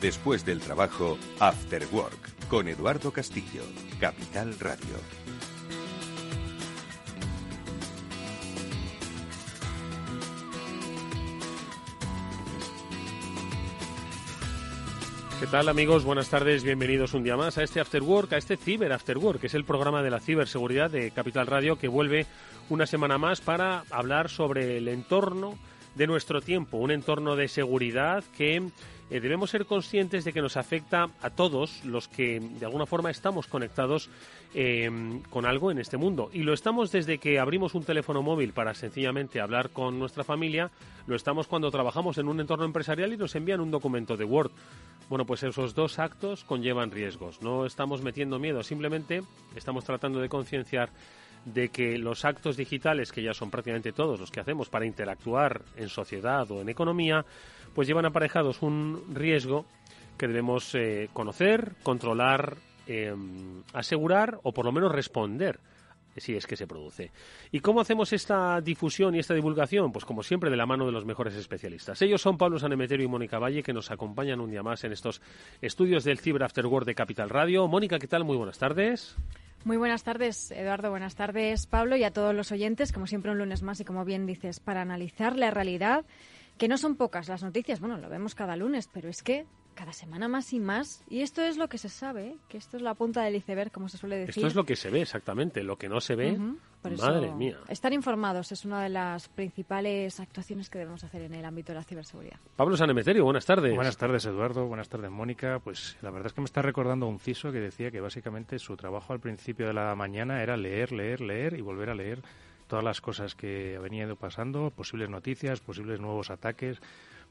Después del trabajo, After Work, con Eduardo Castillo, Capital Radio. ¿Qué tal, amigos? Buenas tardes, bienvenidos un día más a este After Work, a este Ciber After Work, que es el programa de la ciberseguridad de Capital Radio, que vuelve una semana más para hablar sobre el entorno de nuestro tiempo, un entorno de seguridad que debemos ser conscientes de que nos afecta a todos los que de alguna forma estamos conectados con algo en este mundo. Y lo estamos desde que abrimos un teléfono móvil para sencillamente hablar con nuestra familia, lo estamos cuando trabajamos en un entorno empresarial y nos envían un documento de Word. Bueno, pues esos dos actos conllevan riesgos. No estamos metiendo miedo, simplemente estamos tratando de concienciar de que los actos digitales, que ya son prácticamente todos los que hacemos para interactuar en sociedad o en economía, pues llevan aparejados un riesgo que debemos conocer, controlar, asegurar o por lo menos responder si es que se produce. ¿Y cómo hacemos esta difusión y esta divulgación? Pues como siempre de la mano de los mejores especialistas. Ellos son Pablo Sanemeterio y Mónica Valle, que nos acompañan un día más en estos estudios del Cyber After Work de Capital Radio. Mónica, ¿qué tal? Muy buenas tardes. Muy buenas tardes, Eduardo. Buenas tardes, Pablo, y a todos los oyentes. Como siempre, un lunes más y, como bien dices, para analizar la realidad, que no son pocas las noticias. Bueno, lo vemos cada lunes, pero es que cada semana más y más. Y esto es lo que se sabe, que esto es la punta del iceberg, como se suele decir. Esto es lo que se ve, exactamente. Lo que no se ve, madre mía. Estar informados es una de las principales actuaciones que debemos hacer en el ámbito de la ciberseguridad. Pablo Sanemeterio, buenas tardes. Buenas tardes, Eduardo. Buenas tardes, Mónica. Pues la verdad es que me está recordando un CISO que decía que básicamente su trabajo al principio de la mañana era leer y volver a leer todas las cosas que venían ido pasando, posibles noticias, posibles nuevos ataques,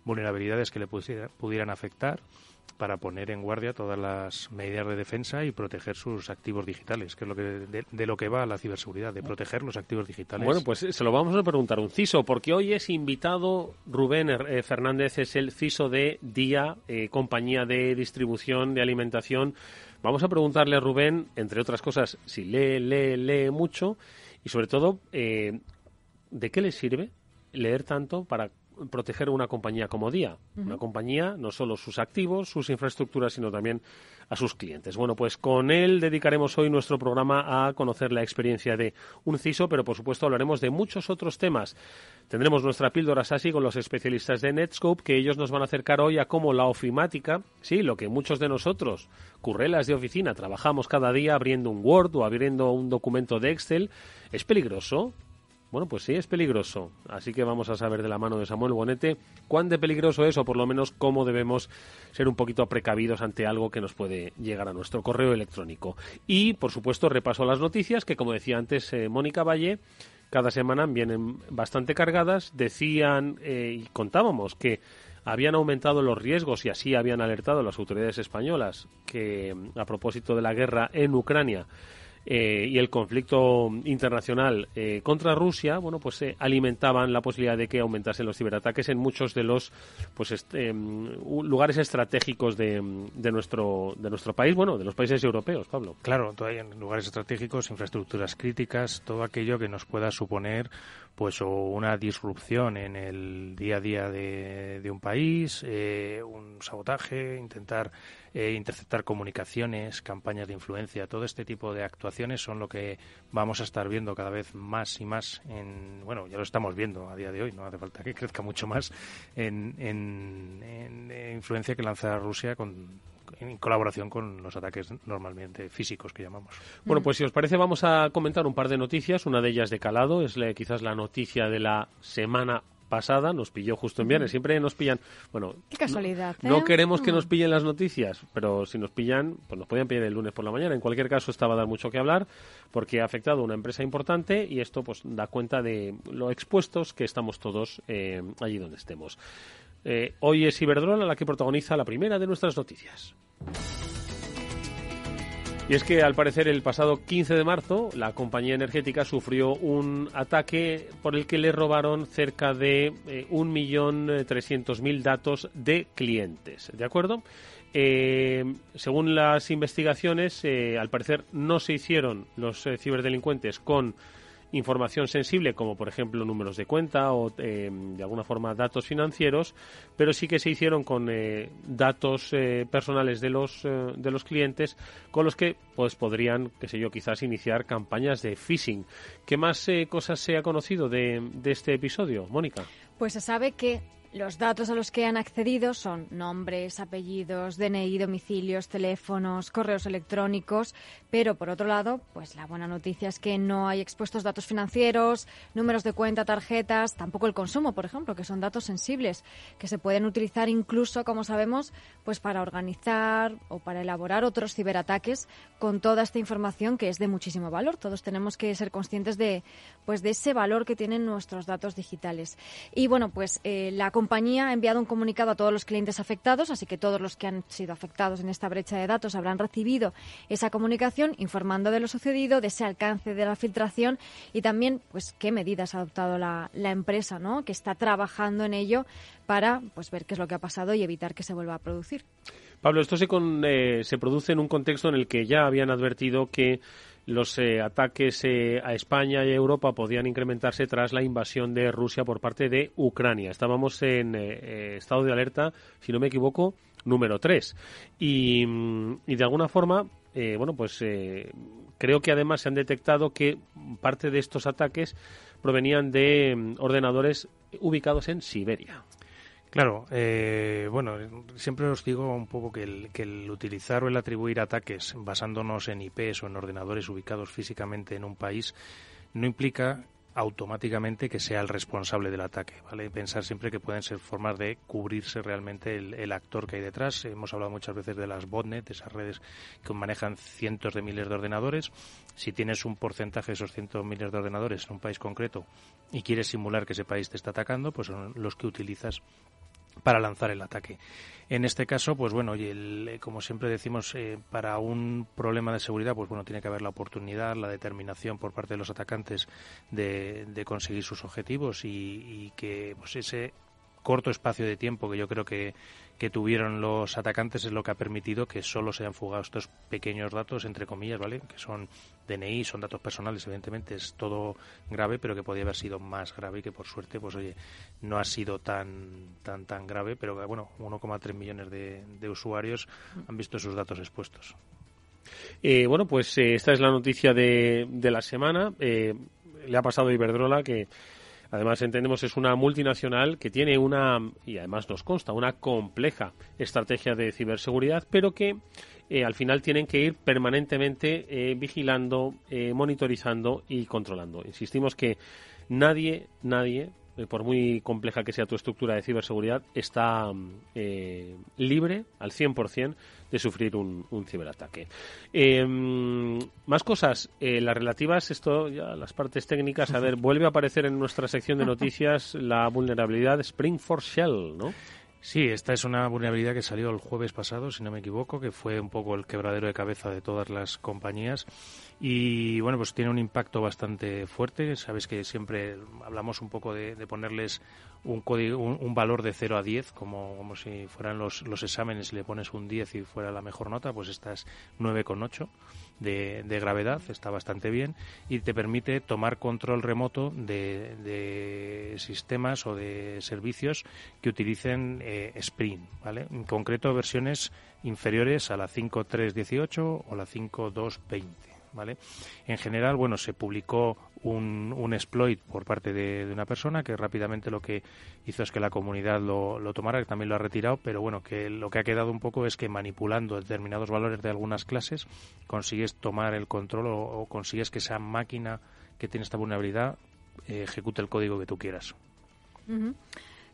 vulnerabilidades que le pudieran afectar, para poner en guardia todas las medidas de defensa y proteger sus activos digitales, que es lo que de lo que va la ciberseguridad, de proteger los activos digitales. Bueno, pues se lo vamos a preguntar a un CISO, porque hoy es invitado Rubén Fernández, es el CISO de DIA, compañía de distribución de alimentación. Vamos a preguntarle a Rubén, entre otras cosas, si lee mucho y sobre todo, ¿de qué le sirve leer tanto para proteger una compañía como DIA? Una compañía, no solo sus activos, sus infraestructuras, sino también a sus clientes. Bueno, pues con él dedicaremos hoy nuestro programa a conocer la experiencia de un CISO, pero por supuesto hablaremos de muchos otros temas. Tendremos nuestra píldora SASI con los especialistas de Netscope, que ellos nos van a acercar hoy a cómo la ofimática, sí, lo que muchos de nosotros, currelas de oficina, trabajamos cada día abriendo un Word o abriendo un documento de Excel, es peligroso. Bueno, pues sí, es peligroso. Así que vamos a saber de la mano de Samuel Bonete cuán de peligroso es, o por lo menos cómo debemos ser un poquito precavidos ante algo que nos puede llegar a nuestro correo electrónico. Y, por supuesto, repaso a las noticias que, como decía antes Mónica Valle, cada semana vienen bastante cargadas. Decían y contábamos que habían aumentado los riesgos y así habían alertado las autoridades españolas que, a propósito de la guerra en Ucrania, y el conflicto internacional contra Rusia, bueno, pues alimentaban la posibilidad de que aumentasen los ciberataques en muchos de los lugares estratégicos de nuestro país, bueno, de los países europeos, Pablo. Claro, todavía en lugares estratégicos, infraestructuras críticas, todo aquello que nos pueda suponer pues o una disrupción en el día a día de un país, un sabotaje, intentar interceptar comunicaciones, campañas de influencia, todo este tipo de actuaciones son lo que vamos a estar viendo cada vez más y más bueno, ya lo estamos viendo a día de hoy, no hace falta que crezca mucho más en influencia que lanza Rusia en colaboración con los ataques normalmente físicos que llamamos. Bueno, pues si os parece vamos a comentar un par de noticias, una de ellas de calado, es quizás la noticia de la semana pasada, nos pilló justo en viernes, siempre nos pillan, bueno, qué casualidad, no queremos que nos pillen las noticias, pero si nos pillan, pues nos podían pillar el lunes por la mañana. En cualquier caso, esta va a dar mucho que hablar porque ha afectado a una empresa importante y esto pues da cuenta de lo expuestos que estamos todos allí donde estemos. Hoy es Iberdrola la que protagoniza la primera de nuestras noticias. Y es que, al parecer, el pasado 15 de marzo, la compañía energética sufrió un ataque por el que le robaron cerca de 1.300.000 datos de clientes, ¿de acuerdo? Según las investigaciones, al parecer no se hicieron los ciberdelincuentes con información sensible, como por ejemplo números de cuenta o de alguna forma datos financieros, pero sí que se hicieron con datos personales de los clientes, con los que pues podrían, qué sé yo, quizás iniciar campañas de phishing. ¿Qué más cosas se ha conocido de este episodio, Mónica? Pues se sabe que los datos a los que han accedido son nombres, apellidos, DNI, domicilios, teléfonos, correos electrónicos, pero por otro lado, pues la buena noticia es que no hay expuestos datos financieros, números de cuenta, tarjetas, tampoco el consumo, por ejemplo, que son datos sensibles que se pueden utilizar incluso, como sabemos, pues para organizar o para elaborar otros ciberataques con toda esta información que es de muchísimo valor. Todos tenemos que ser conscientes de ese valor que tienen nuestros datos digitales. Y bueno, pues la compañía ha enviado un comunicado a todos los clientes afectados, así que todos los que han sido afectados en esta brecha de datos habrán recibido esa comunicación informando de lo sucedido, de ese alcance de la filtración y también pues qué medidas ha adoptado la empresa, ¿no?, que está trabajando en ello para pues ver qué es lo que ha pasado y evitar que se vuelva a producir. Pablo, esto se produce en un contexto en el que ya habían advertido que los ataques a España y a Europa podían incrementarse tras la invasión de Rusia por parte de Ucrania. Estábamos en estado de alerta, si no me equivoco, número 3. Y de alguna forma, creo que además se han detectado que parte de estos ataques provenían de ordenadores ubicados en Siberia. Claro, siempre os digo un poco que el utilizar o el atribuir ataques basándonos en IPs o en ordenadores ubicados físicamente en un país no implica automáticamente que sea el responsable del ataque, ¿vale? Pensar siempre que pueden ser formas de cubrirse realmente el actor que hay detrás. Hemos hablado muchas veces de las botnet, esas redes que manejan cientos de miles de ordenadores. Si tienes un porcentaje de esos cientos de miles de ordenadores en un país concreto y quieres simular que ese país te está atacando, pues son los que utilizas para lanzar el ataque. En este caso, pues bueno, como siempre decimos, para un problema de seguridad, pues bueno, tiene que haber la oportunidad, la determinación por parte de los atacantes de conseguir sus objetivos y que pues ese corto espacio de tiempo que yo creo que tuvieron los atacantes es lo que ha permitido que solo se hayan fugado estos pequeños datos, entre comillas, ¿vale? Que son DNI, son datos personales, evidentemente es todo grave, pero que podía haber sido más grave y que por suerte, pues oye, no ha sido tan grave, pero que bueno, 1,3 millones de usuarios han visto sus datos expuestos. Esta es la noticia de la semana. Le ha pasado a Iberdrola, que además entendemos es una multinacional que tiene y además nos consta, una compleja estrategia de ciberseguridad, pero que al final tienen que ir permanentemente vigilando, monitorizando y controlando. Insistimos que nadie, por muy compleja que sea tu estructura de ciberseguridad, está libre al 100% de sufrir un ciberataque. Más cosas, las relativas, las partes técnicas. A ver, vuelve a aparecer en nuestra sección de noticias la vulnerabilidad Spring4Shell, ¿no? Sí, esta es una vulnerabilidad que salió el jueves pasado, si no me equivoco, que fue un poco el quebradero de cabeza de todas las compañías. Y bueno, pues tiene un impacto bastante fuerte. Sabes que siempre hablamos un poco de ponerles un código, un valor de 0 a 10, como si fueran los exámenes, le pones un 10 y fuera la mejor nota, pues esta es 9,8 de gravedad, está bastante bien y te permite tomar control remoto de sistemas o de servicios que utilicen Spring, ¿vale? En concreto versiones inferiores a la 5.3.18 o la 5.2.20. ¿Vale? En general, bueno, se publicó un exploit por parte de una persona que rápidamente lo que hizo es que la comunidad lo tomara, que también lo ha retirado, pero bueno, que lo que ha quedado un poco es que manipulando determinados valores de algunas clases consigues tomar el control o consigues que esa máquina que tiene esta vulnerabilidad ejecute el código que tú quieras. Uh-huh.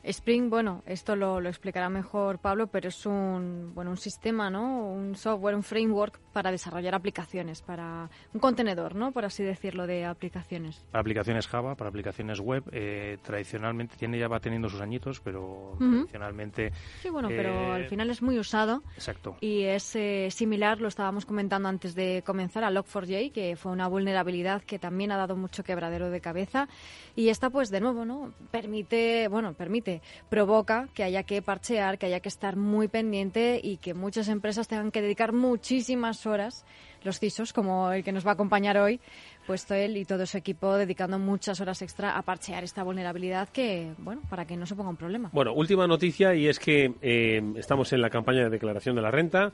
Spring, bueno, esto lo explicará mejor Pablo, pero es un sistema, ¿no? Un software, un framework para desarrollar aplicaciones, para un contenedor, ¿no? Por así decirlo, de aplicaciones. Para aplicaciones Java, para aplicaciones web, tradicionalmente va teniendo sus añitos, pero tradicionalmente... Sí, bueno, pero al final es muy usado. Exacto. Y es similar, lo estábamos comentando antes de comenzar, a Log4j, que fue una vulnerabilidad que también ha dado mucho quebradero de cabeza. Y esta, pues, de nuevo, ¿no? Permite provoca que haya que parchear, que haya que estar muy pendiente y que muchas empresas tengan que dedicar muchísimas horas, los CISOs, como el que nos va a acompañar hoy, puesto él y todo su equipo dedicando muchas horas extra a parchear esta vulnerabilidad que, bueno, para que no se ponga un problema. Bueno, última noticia, y es que estamos en la campaña de declaración de la renta.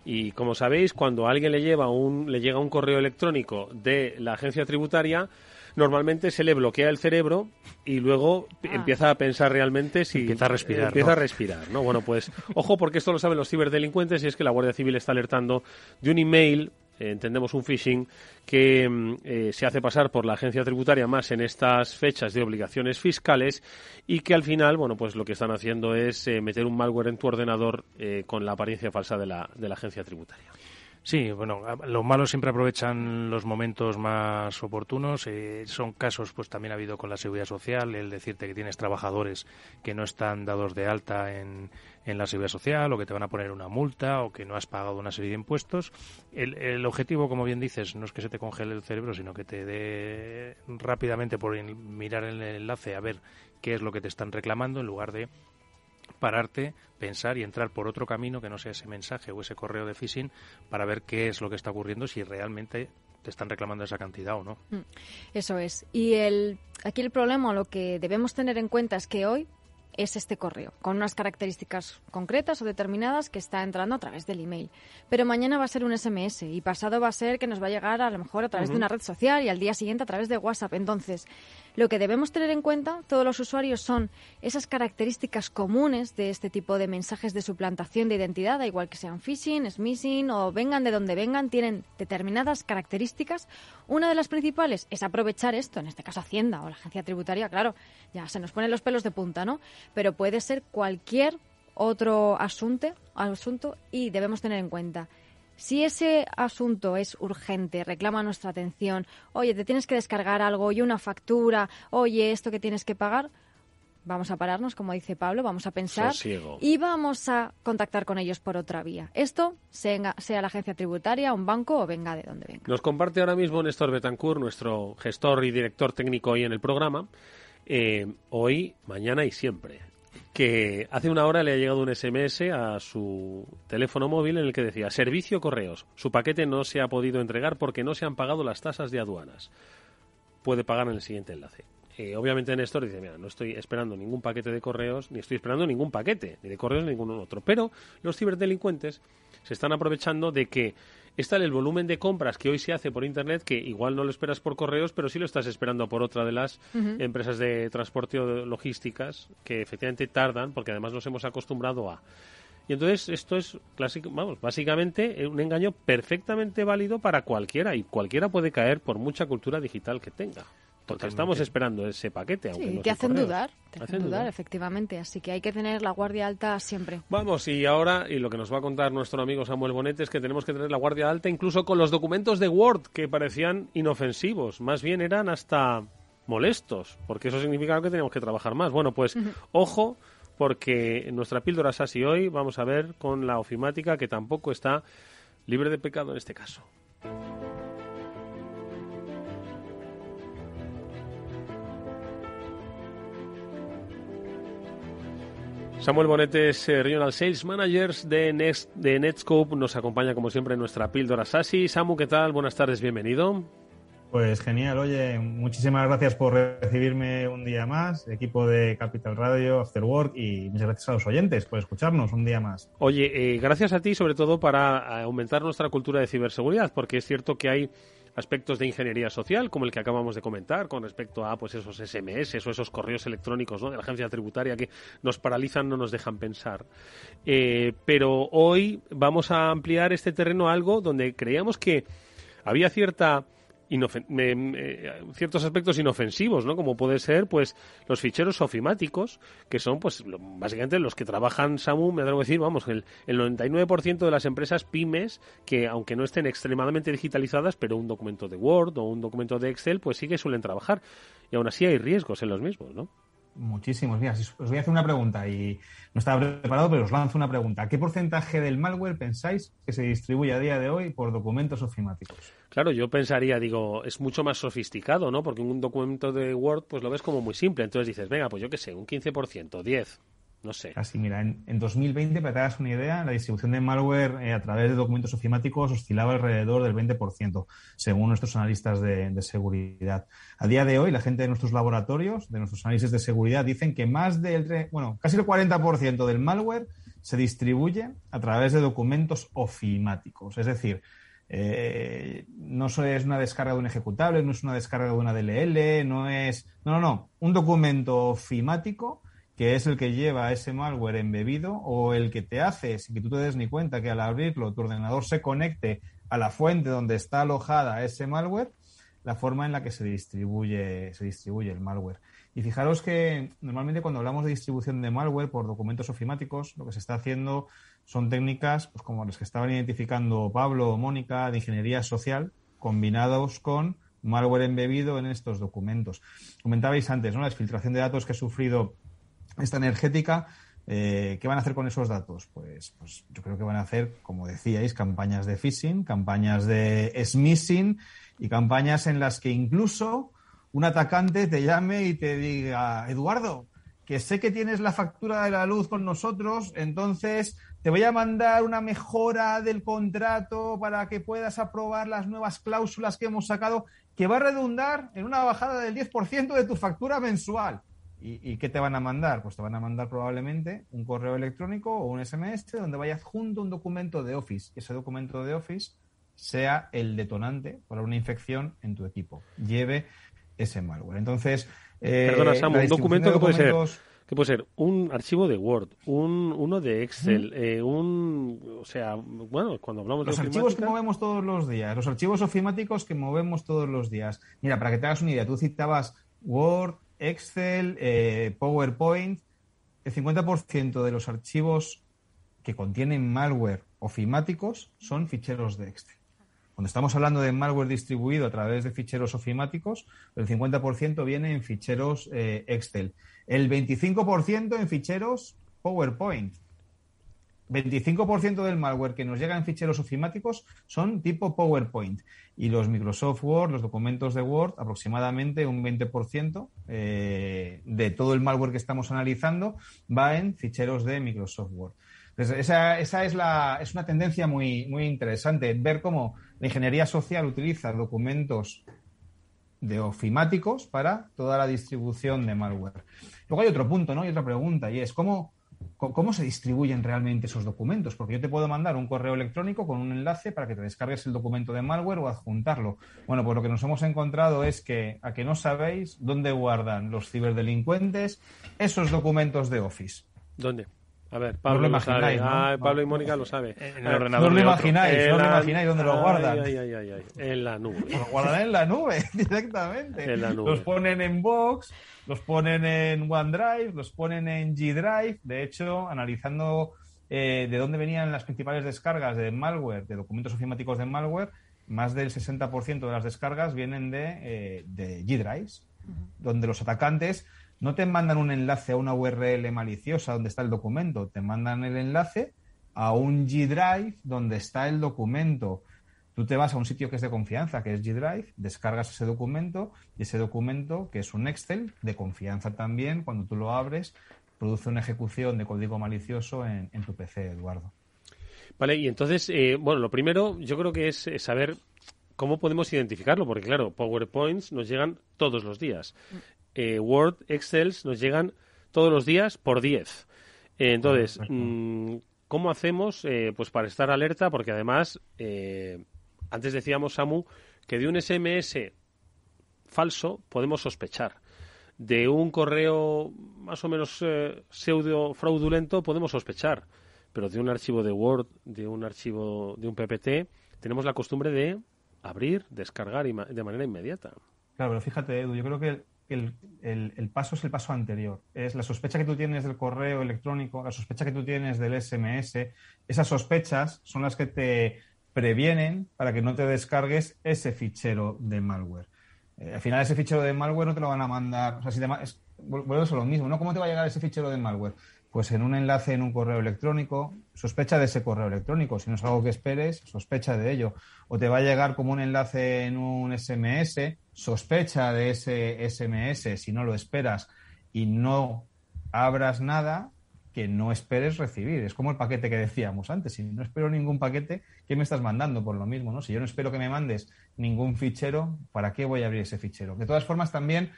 Y como sabéis, cuando a alguien le llega un correo electrónico de la agencia tributaria, normalmente se le bloquea el cerebro y luego empieza a pensar realmente si... Empieza a respirar. A respirar, ¿no? Bueno, pues ojo, porque esto lo saben los ciberdelincuentes, y es que la Guardia Civil está alertando de un email, entendemos un phishing, que se hace pasar por la agencia tributaria más en estas fechas de obligaciones fiscales, y que al final, bueno, pues lo que están haciendo es meter un malware en tu ordenador con la apariencia falsa de la agencia tributaria. Sí, bueno, los malos siempre aprovechan los momentos más oportunos. Son casos, pues también ha habido con la Seguridad Social, el decirte que tienes trabajadores que no están dados de alta en la Seguridad Social, o que te van a poner una multa, o que no has pagado una serie de impuestos. El objetivo, como bien dices, no es que se te congele el cerebro, sino que te dé rápidamente por mirar el enlace a ver qué es lo que te están reclamando, en lugar de pararte, pensar y entrar por otro camino que no sea ese mensaje o ese correo de phishing, para ver qué es lo que está ocurriendo, si realmente te están reclamando esa cantidad o no. Eso es. Y aquí el problema, lo que debemos tener en cuenta es que hoy es este correo, con unas características concretas o determinadas que está entrando a través del email. Pero mañana va a ser un SMS y pasado va a ser que nos va a llegar a lo mejor a través de una red social y al día siguiente a través de WhatsApp. Entonces, lo que debemos tener en cuenta todos los usuarios son esas características comunes de este tipo de mensajes de suplantación de identidad, da igual que sean phishing, smishing o vengan de donde vengan, tienen determinadas características. Una de las principales es aprovechar esto, en este caso Hacienda o la agencia tributaria, claro, ya se nos ponen los pelos de punta, ¿no? Pero puede ser cualquier otro asunto y debemos tener en cuenta, si ese asunto es urgente, reclama nuestra atención, oye, te tienes que descargar algo, oye, una factura, oye, esto que tienes que pagar, vamos a pararnos, como dice Pablo, vamos a pensar Sosiego. Y vamos a contactar con ellos por otra vía. Esto, sea la agencia tributaria, un banco o venga de donde venga. Nos comparte ahora mismo Néstor Betancourt, nuestro gestor y director técnico hoy en el programa, hoy, mañana y siempre, que hace una hora le ha llegado un SMS a su teléfono móvil en el que decía: servicio correos, su paquete no se ha podido entregar porque no se han pagado las tasas de aduanas, puede pagar en el siguiente enlace. Obviamente Néstor dice: mira, no estoy esperando ningún paquete de correos, ni estoy esperando ningún paquete, ni de correos ni ningún otro, pero los ciberdelincuentes se están aprovechando de que está el volumen de compras que hoy se hace por Internet, que igual no lo esperas por correos, pero sí lo estás esperando por otra de las empresas de transporte o de logísticas, que efectivamente tardan, porque además nos hemos acostumbrado a... Y entonces esto es básicamente un engaño perfectamente válido para cualquiera, y cualquiera puede caer por mucha cultura digital que tenga. Porque estamos esperando ese paquete, aunque sí, no te sea hacen correos. dudar, hacen dudar, efectivamente. Así que hay que tener la guardia alta siempre. Vamos, y ahora, y lo que nos va a contar nuestro amigo Samuel Bonet es que tenemos que tener la guardia alta incluso con los documentos de Word, que parecían inofensivos, más bien eran hasta molestos, porque eso significaba que teníamos que trabajar más. Bueno, pues ojo, porque en nuestra píldora SASI hoy vamos a ver con la ofimática, que tampoco está libre de pecado en este caso. Samuel Bonet es Regional Sales Manager de Netscope. Nos acompaña, como siempre, en nuestra píldora SASI. Samu, ¿qué tal? Buenas tardes, bienvenido. Pues genial, oye, muchísimas gracias por recibirme un día más, equipo de Capital Radio, After Work, y muchas gracias a los oyentes por escucharnos un día más. Oye, gracias a ti, sobre todo, para aumentar nuestra cultura de ciberseguridad, porque es cierto que hay aspectos de ingeniería social, como el que acabamos de comentar, con respecto a pues esos SMS o esos correos electrónicos, ¿no?, de la agencia tributaria, que nos paralizan, no nos dejan pensar. Pero hoy vamos a ampliar este terreno a algo donde creíamos que había ciertos aspectos inofensivos, ¿no?, como puede ser pues los ficheros ofimáticos, que son pues básicamente los que trabajan, Samu, me atrevo a decir, vamos, el 99% de las empresas pymes, que aunque no estén extremadamente digitalizadas, pero un documento de Word o un documento de Excel, pues sí que suelen trabajar, y aún así hay riesgos en los mismos, ¿no? Muchísimos. Mira, os voy a hacer una pregunta y no estaba preparado, pero os lanzo una pregunta. ¿Qué porcentaje del malware pensáis que se distribuye a día de hoy por documentos ofimáticos? Claro, yo pensaría, digo, es mucho más sofisticado, ¿no? Porque un documento de Word, pues lo ves como muy simple. Entonces dices, venga, pues yo qué sé, un 15%, 10%, no sé. Así, mira, en 2020, para que te hagas una idea, la distribución de malware a través de documentos ofimáticos oscilaba alrededor del 20%, según nuestros analistas de seguridad. A día de hoy, la gente de nuestros laboratorios, de nuestros análisis de seguridad, dicen que casi el 40% del malware se distribuye a través de documentos ofimáticos. Es decir, no es una descarga de un ejecutable, no es una descarga de una DLL, no. Un documento ofimático que es el que lleva ese malware embebido o el que te hace, sin que tú te des ni cuenta, que al abrirlo tu ordenador se conecte a la fuente donde está alojada ese malware, la forma en la que se distribuye el malware. Y fijaros que normalmente cuando hablamos de distribución de malware por documentos ofimáticos, lo que se está haciendo son técnicas pues como las que estaban identificando Pablo o Mónica de ingeniería social, combinados con malware embebido en estos documentos. Comentabais antes, ¿no?, la exfiltración de datos que ha sufrido esta energética. ¿Qué van a hacer con esos datos? Pues yo creo que van a hacer, como decíais, campañas de phishing, campañas de smishing y campañas en las que incluso un atacante te llame y te diga: Eduardo, que sé que tienes la factura de la luz con nosotros, entonces te voy a mandar una mejora del contrato para que puedas aprobar las nuevas cláusulas que hemos sacado, que va a redundar en una bajada del 10% de tu factura mensual. ¿Y qué te van a mandar? Pues te van a mandar probablemente un correo electrónico o un SMS donde vaya adjunto un documento de Office. Y ese documento de Office sea el detonante para una infección en tu equipo. Lleve ese malware. Entonces, perdona, Samu, un documento que puede ser un archivo de Word, uno de Excel, cuando hablamos de los archivos que movemos todos los días, los archivos ofimáticos que movemos todos los días. Mira, para que te hagas una idea, tú citabas Word, Excel, PowerPoint. El 50% de los archivos que contienen malware ofimáticos son ficheros de Excel. Cuando estamos hablando de malware distribuido a través de ficheros ofimáticos, el 50% viene en ficheros Excel. El 25% en ficheros PowerPoint. 25% del malware que nos llega en ficheros ofimáticos son tipo PowerPoint. Y los Microsoft Word, los documentos de Word, aproximadamente un 20% de todo el malware que estamos analizando va en ficheros de Microsoft Word. Entonces, esa es una tendencia muy, muy interesante, ver cómo la ingeniería social utiliza documentos de ofimáticos para toda la distribución de malware. Luego hay otro punto, ¿no? Y otra pregunta, y es ¿cómo se distribuyen realmente esos documentos? Porque yo te puedo mandar un correo electrónico con un enlace para que te descargues el documento de malware o adjuntarlo. Bueno, pues lo que nos hemos encontrado es que no sabéis dónde guardan los ciberdelincuentes esos documentos de Office. ¿Dónde? A ver, Pablo lo sabe. ¿No? Pablo y Mónica lo saben. En el ordenador. No lo imagináis dónde lo guardan. En la nube. Lo guardan en la nube, directamente. En la nube. Los ponen en Box, los ponen en OneDrive, los ponen en G Drive. De hecho, analizando de dónde venían las principales descargas de malware, de documentos ofimáticos de malware, más del 60% de las descargas vienen de G Drives, donde los atacantes no te mandan un enlace a una URL maliciosa donde está el documento, te mandan el enlace a un G Drive donde está el documento. Tú te vas a un sitio que es de confianza, que es G Drive, descargas ese documento y ese documento, que es un Excel de confianza también, cuando tú lo abres, produce una ejecución de código malicioso en tu PC, Eduardo. Vale, y entonces, lo primero yo creo que es saber cómo podemos identificarlo, porque claro, PowerPoints nos llegan todos los días. Word, Excel nos llegan todos los días por 10. Entonces, ¿cómo hacemos pues para estar alerta? Porque además, antes decíamos, Samu, que de un SMS falso podemos sospechar. De un correo más o menos pseudo fraudulento podemos sospechar. Pero de un archivo de Word, de un archivo de un PPT, tenemos la costumbre de abrir, descargar de manera inmediata. Claro, pero fíjate, Edu, yo creo que el paso es el paso anterior. Es la sospecha que tú tienes del correo electrónico, la sospecha que tú tienes del SMS. Esas sospechas son las que te previenen para que no te descargues ese fichero de malware. Al final ese fichero de malware no te lo van a mandar. O sea, volvemos a lo mismo, ¿no? ¿Cómo te va a llegar ese fichero de malware? Pues en un enlace en un correo electrónico, sospecha de ese correo electrónico. Si no es algo que esperes, sospecha de ello. O te va a llegar como un enlace en un SMS, sospecha de ese SMS si no lo esperas y no abras nada que no esperes recibir. Es como el paquete que decíamos antes. Si no espero ningún paquete, ¿qué me estás mandando? Por lo mismo, ¿no? Si yo no espero que me mandes ningún fichero, ¿para qué voy a abrir ese fichero? De todas formas, también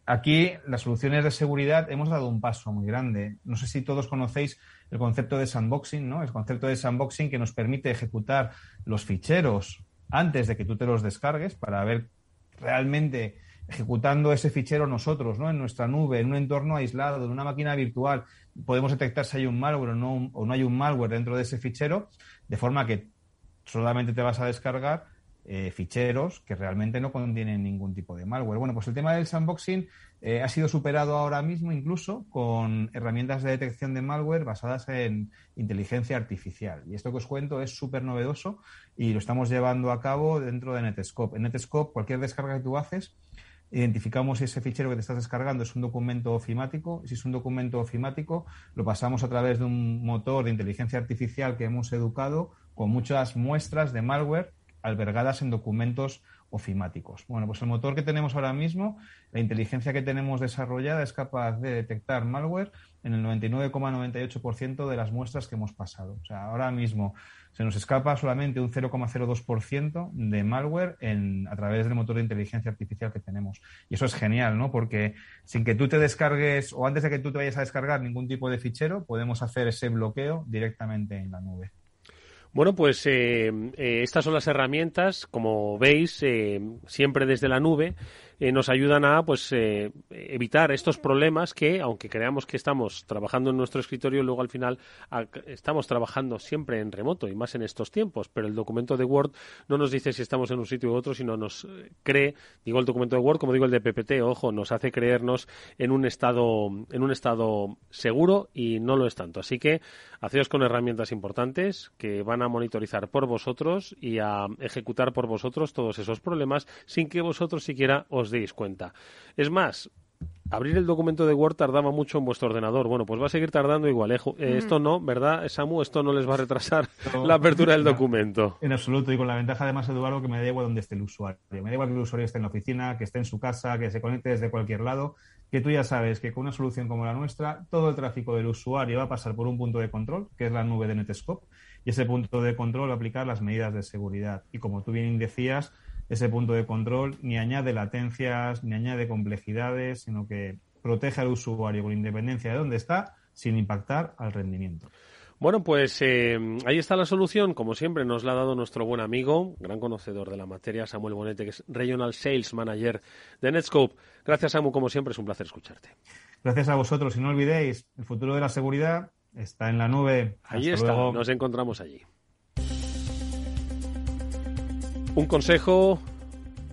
aquí las soluciones de seguridad hemos dado un paso muy grande. No sé si todos conocéis el concepto de sandboxing, ¿no? El concepto de sandboxing que nos permite ejecutar los ficheros antes de que tú te los descargues para ver realmente ejecutando ese fichero nosotros, ¿no? En nuestra nube, en un entorno aislado, en una máquina virtual, podemos detectar si hay un malware o no hay un malware dentro de ese fichero, de forma que solamente te vas a descargar ficheros que realmente no contienen ningún tipo de malware. Bueno, pues el tema del sandboxing ha sido superado ahora mismo incluso con herramientas de detección de malware basadas en inteligencia artificial. Y esto que os cuento es súper novedoso y lo estamos llevando a cabo dentro de Netscope. En Netscope, cualquier descarga que tú haces, identificamos si ese fichero que te estás descargando es un documento ofimático. Si es un documento ofimático, lo pasamos a través de un motor de inteligencia artificial que hemos educado con muchas muestras de malware albergadas en documentos ofimáticos. Bueno, pues el motor que tenemos ahora mismo, la inteligencia que tenemos desarrollada es capaz de detectar malware en el 99,98% de las muestras que hemos pasado. O sea, ahora mismo se nos escapa solamente un 0,02% de malware a través del motor de inteligencia artificial que tenemos. Y eso es genial, ¿no? Porque sin que tú te descargues o antes de que tú te vayas a descargar ningún tipo de fichero, podemos hacer ese bloqueo directamente en la nube. Bueno, pues estas son las herramientas, como veis, siempre desde la nube, nos ayudan a evitar estos problemas que, aunque creamos que estamos trabajando en nuestro escritorio, luego al final estamos trabajando siempre en remoto y más en estos tiempos, pero el documento de Word no nos dice si estamos en un sitio u otro, sino nos cree, digo el documento de Word como digo el de PPT, ojo, nos hace creernos en un estado seguro y no lo es tanto. Así que haceos con herramientas importantes que van a monitorizar por vosotros y a ejecutar por vosotros todos esos problemas sin que vosotros siquiera os deis cuenta. Es más, abrir el documento de Word tardaba mucho en vuestro ordenador. Bueno, pues va a seguir tardando igual. Esto no, ¿verdad, Samu? Esto no les va a retrasar la apertura del documento. En absoluto. Y con la ventaja, además, Eduardo, que me da igual dónde esté el usuario. Me da igual que el usuario esté en la oficina, que esté en su casa, que se conecte desde cualquier lado, que tú ya sabes que con una solución como la nuestra, todo el tráfico del usuario va a pasar por un punto de control, que es la nube de Netscope, y ese punto de control va a aplicar las medidas de seguridad. Y como tú bien decías, ese punto de control ni añade latencias, ni añade complejidades, sino que protege al usuario con independencia de dónde está, sin impactar al rendimiento. Bueno, pues ahí está la solución. Como siempre, nos la ha dado nuestro buen amigo, gran conocedor de la materia, Samuel Bonete, que es Regional Sales Manager de Netscope. Gracias, Samu, como siempre, es un placer escucharte. Gracias a vosotros. Y no olvidéis, el futuro de la seguridad está en la nube. Allí está, luego. Nos encontramos allí. Un consejo,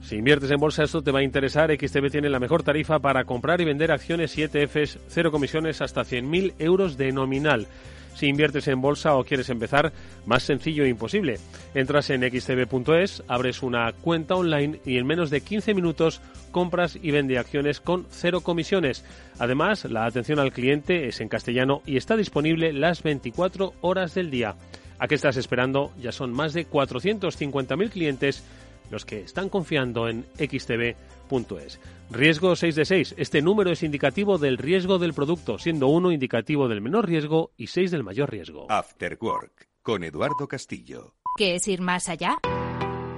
si inviertes en bolsa esto te va a interesar. XTB tiene la mejor tarifa para comprar y vender acciones y ETFs, 0 comisiones hasta 100.000 euros de nominal. Si inviertes en bolsa o quieres empezar, más sencillo e imposible. Entras en xtb.es, abres una cuenta online y en menos de 15 minutos compras y vendes acciones con 0 comisiones. Además, la atención al cliente es en castellano y está disponible las 24 horas del día. ¿A qué estás esperando? Ya son más de 450.000 clientes los que están confiando en xtb.es. Riesgo 6 de 6. Este número es indicativo del riesgo del producto, siendo 1 indicativo del menor riesgo y 6 del mayor riesgo. After Work, con Eduardo Castillo. ¿Qué es ir más allá?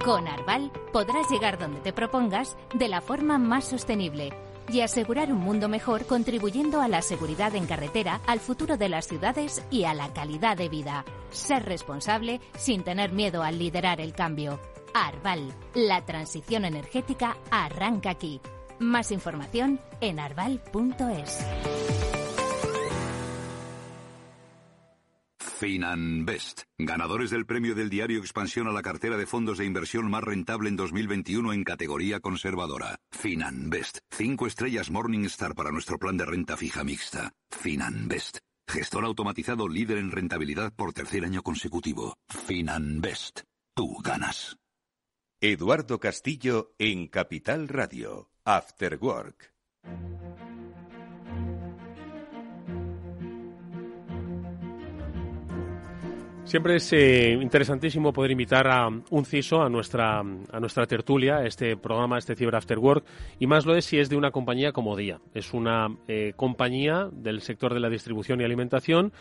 Con Arval podrás llegar donde te propongas de la forma más sostenible y asegurar un mundo mejor, contribuyendo a la seguridad en carretera, al futuro de las ciudades y a la calidad de vida. Ser responsable sin tener miedo al liderar el cambio. Arval, la transición energética arranca aquí. Más información en arval.es. Finanbest, ganadores del premio del diario Expansión a la cartera de fondos de inversión más rentable en 2021 en categoría conservadora. Finanbest, 5 estrellas Morningstar para nuestro plan de renta fija mixta. Finanbest, gestor automatizado líder en rentabilidad por tercer año consecutivo. Finanbest, tú ganas. Eduardo Castillo en Capital Radio. After Work. Siempre es interesantísimo poder invitar a un CISO a nuestra tertulia, a este programa, a este Cyber After Work, y más lo es si es de una compañía como Dia. Es una compañía del sector de la distribución y alimentación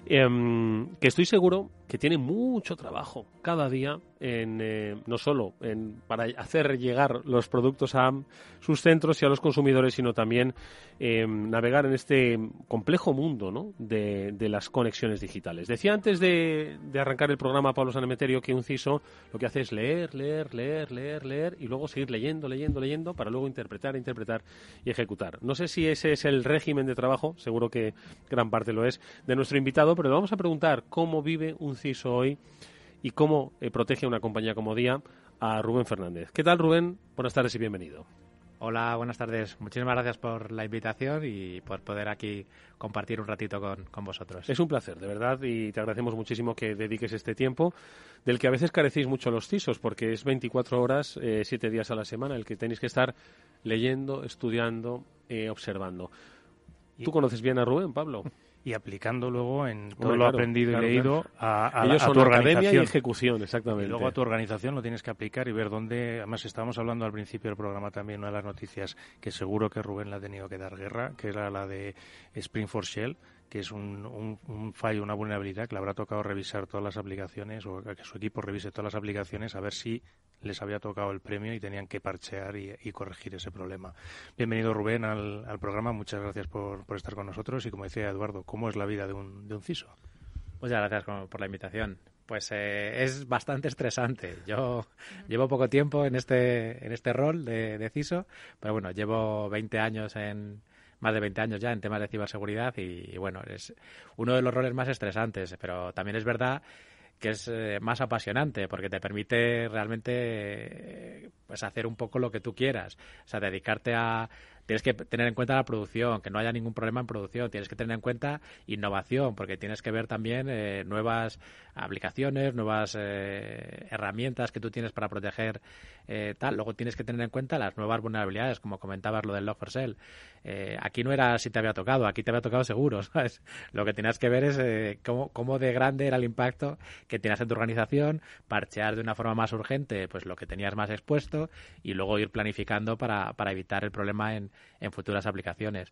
que estoy seguro que tiene mucho trabajo cada día no solo para hacer llegar los productos a sus centros y a los consumidores, sino también navegar en este complejo mundo, ¿no?, de las conexiones digitales. Decía antes de arrancar el programa Pablo San Emeterio que un CISO lo que hace es leer y luego seguir leyendo para luego interpretar y ejecutar. No sé si ese es el régimen de trabajo, seguro que gran parte lo es, de nuestro invitado, pero le vamos a preguntar cómo vive un CISO hoy y cómo protege una compañía como Dia a Rubén Fernández. ¿Qué tal, Rubén? Buenas tardes y bienvenido. Hola, buenas tardes. Muchísimas gracias por la invitación y por poder aquí compartir un ratito con vosotros. Es un placer, de verdad, y te agradecemos muchísimo que dediques este tiempo, del que a veces carecéis mucho los CISOs, porque es 24 horas, 7 días a la semana, el que tenéis que estar leyendo, estudiando, observando. ¿Tú conoces bien a Rubén, Pablo? Y aplicando luego en todo lo aprendido y leído a Ellos tu son organización. academia y ejecución, exactamente. Y luego a tu organización lo tienes que aplicar y ver dónde... Además, estábamos hablando al principio del programa también, una de las noticias que seguro que Rubén le ha tenido que dar guerra, que era la de Spring4Shell, que es un fallo, una vulnerabilidad que le habrá tocado revisar todas las aplicaciones, o que su equipo revise todas las aplicaciones, a ver si les había tocado el premio y tenían que parchear y corregir ese problema. Bienvenido, Rubén, al programa. Muchas gracias por estar con nosotros. Y como decía Eduardo, ¿cómo es la vida de un CISO? Muchas gracias por la invitación. Pues es bastante estresante. Yo llevo poco tiempo en este rol de CISO, pero bueno, llevo más de 20 años ya en temas de ciberseguridad y bueno, es uno de los roles más estresantes, pero también es verdad que es más apasionante porque te permite realmente pues hacer un poco lo que tú quieras, o sea, dedicarte a... Tienes que tener en cuenta la producción, que no haya ningún problema en producción. Tienes que tener en cuenta innovación, porque tienes que ver también nuevas aplicaciones, nuevas herramientas que tú tienes para proteger tal. Luego tienes que tener en cuenta las nuevas vulnerabilidades, como comentabas lo del Log4Shell. Aquí no era si te había tocado, aquí te había tocado seguro, ¿sabes? Lo que tenías que ver es cómo de grande era el impacto que tenías en tu organización, parchear de una forma más urgente pues lo que tenías más expuesto y luego ir planificando para evitar el problema en futuras aplicaciones.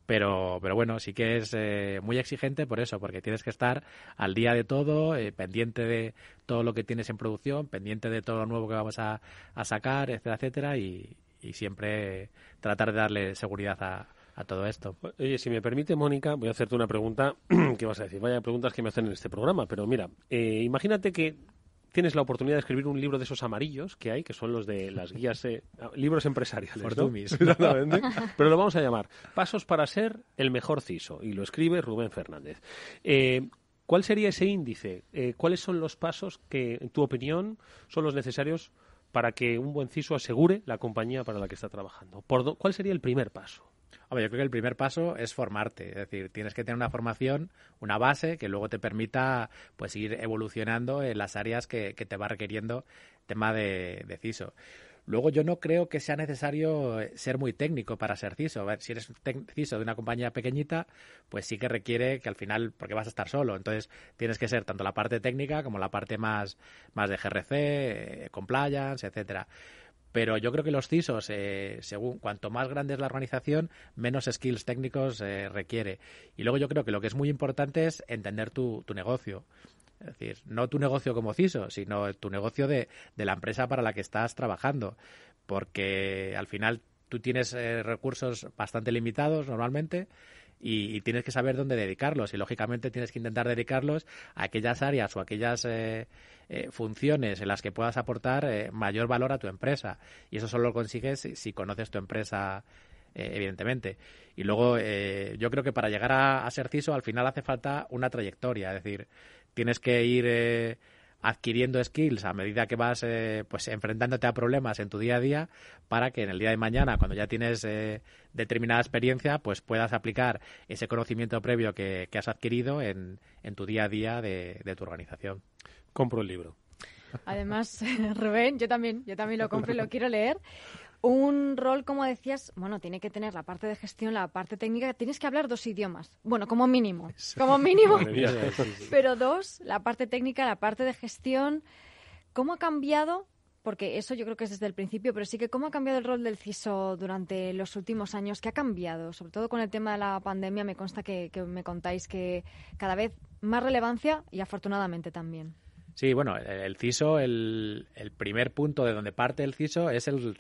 Pero bueno, sí que es muy exigente por eso, porque tienes que estar al día de todo, pendiente de todo lo que tienes en producción, pendiente de todo lo nuevo que vamos a sacar, etcétera, etcétera, y siempre tratar de darle seguridad a todo esto. Oye, si me permite, Mónica, voy a hacerte una pregunta. ¿Qué vas a decir? Vaya preguntas que me hacen en este programa, pero mira, imagínate que tienes la oportunidad de escribir un libro de esos amarillos que hay, que son los de las guías, libros empresariales, For ¿no? Dummies. Exactamente. Pero lo vamos a llamar Pasos para ser el mejor CISO, y lo escribe Rubén Fernández. ¿Cuál sería ese índice? ¿Cuáles son los pasos que, en tu opinión, son los necesarios para que un buen CISO asegure la compañía para la que está trabajando? ¿Cuál sería el primer paso? Hombre, yo creo que el primer paso es formarte, es decir, tienes que tener una formación, una base que luego te permita pues ir evolucionando en las áreas que te va requiriendo tema de CISO. Luego yo no creo que sea necesario ser muy técnico para ser CISO. A ver, si eres CISO de una compañía pequeñita, pues sí que requiere que al final, porque vas a estar solo, entonces tienes que ser tanto la parte técnica como la parte más de GRC, compliance, etcétera. Pero yo creo que los CISOs, según cuanto más grande es la organización, menos skills técnicos requiere. Y luego yo creo que lo que es muy importante es entender tu negocio. Es decir, no tu negocio como CISO, sino tu negocio de la empresa para la que estás trabajando. Porque al final tú tienes recursos bastante limitados normalmente y tienes que saber dónde dedicarlos. Y lógicamente tienes que intentar dedicarlos a aquellas áreas o aquellas funciones en las que puedas aportar mayor valor a tu empresa. Y eso solo lo consigues si conoces tu empresa, evidentemente. Y luego yo creo que para llegar a ser CISO al final hace falta una trayectoria. Es decir, tienes que ir adquiriendo skills a medida que vas pues enfrentándote a problemas en tu día a día para que en el día de mañana, cuando ya tienes determinada experiencia, pues puedas aplicar ese conocimiento previo que has adquirido en tu día a día de tu organización. Compro el libro. Además, Rubén, yo también lo compro y lo quiero leer. Un rol, como decías, bueno, tiene que tener la parte de gestión, la parte técnica. Tienes que hablar 2 idiomas. Bueno, como mínimo. Pero 2, la parte técnica, la parte de gestión. ¿Cómo ha cambiado? Porque eso yo creo que es desde el principio, pero sí que ¿cómo ha cambiado el rol del CISO durante los últimos años? ¿Qué ha cambiado? Sobre todo con el tema de la pandemia, me consta que me contáis que cada vez más relevancia y afortunadamente también. Sí, bueno, el CISO, el primer punto de donde parte el CISO es el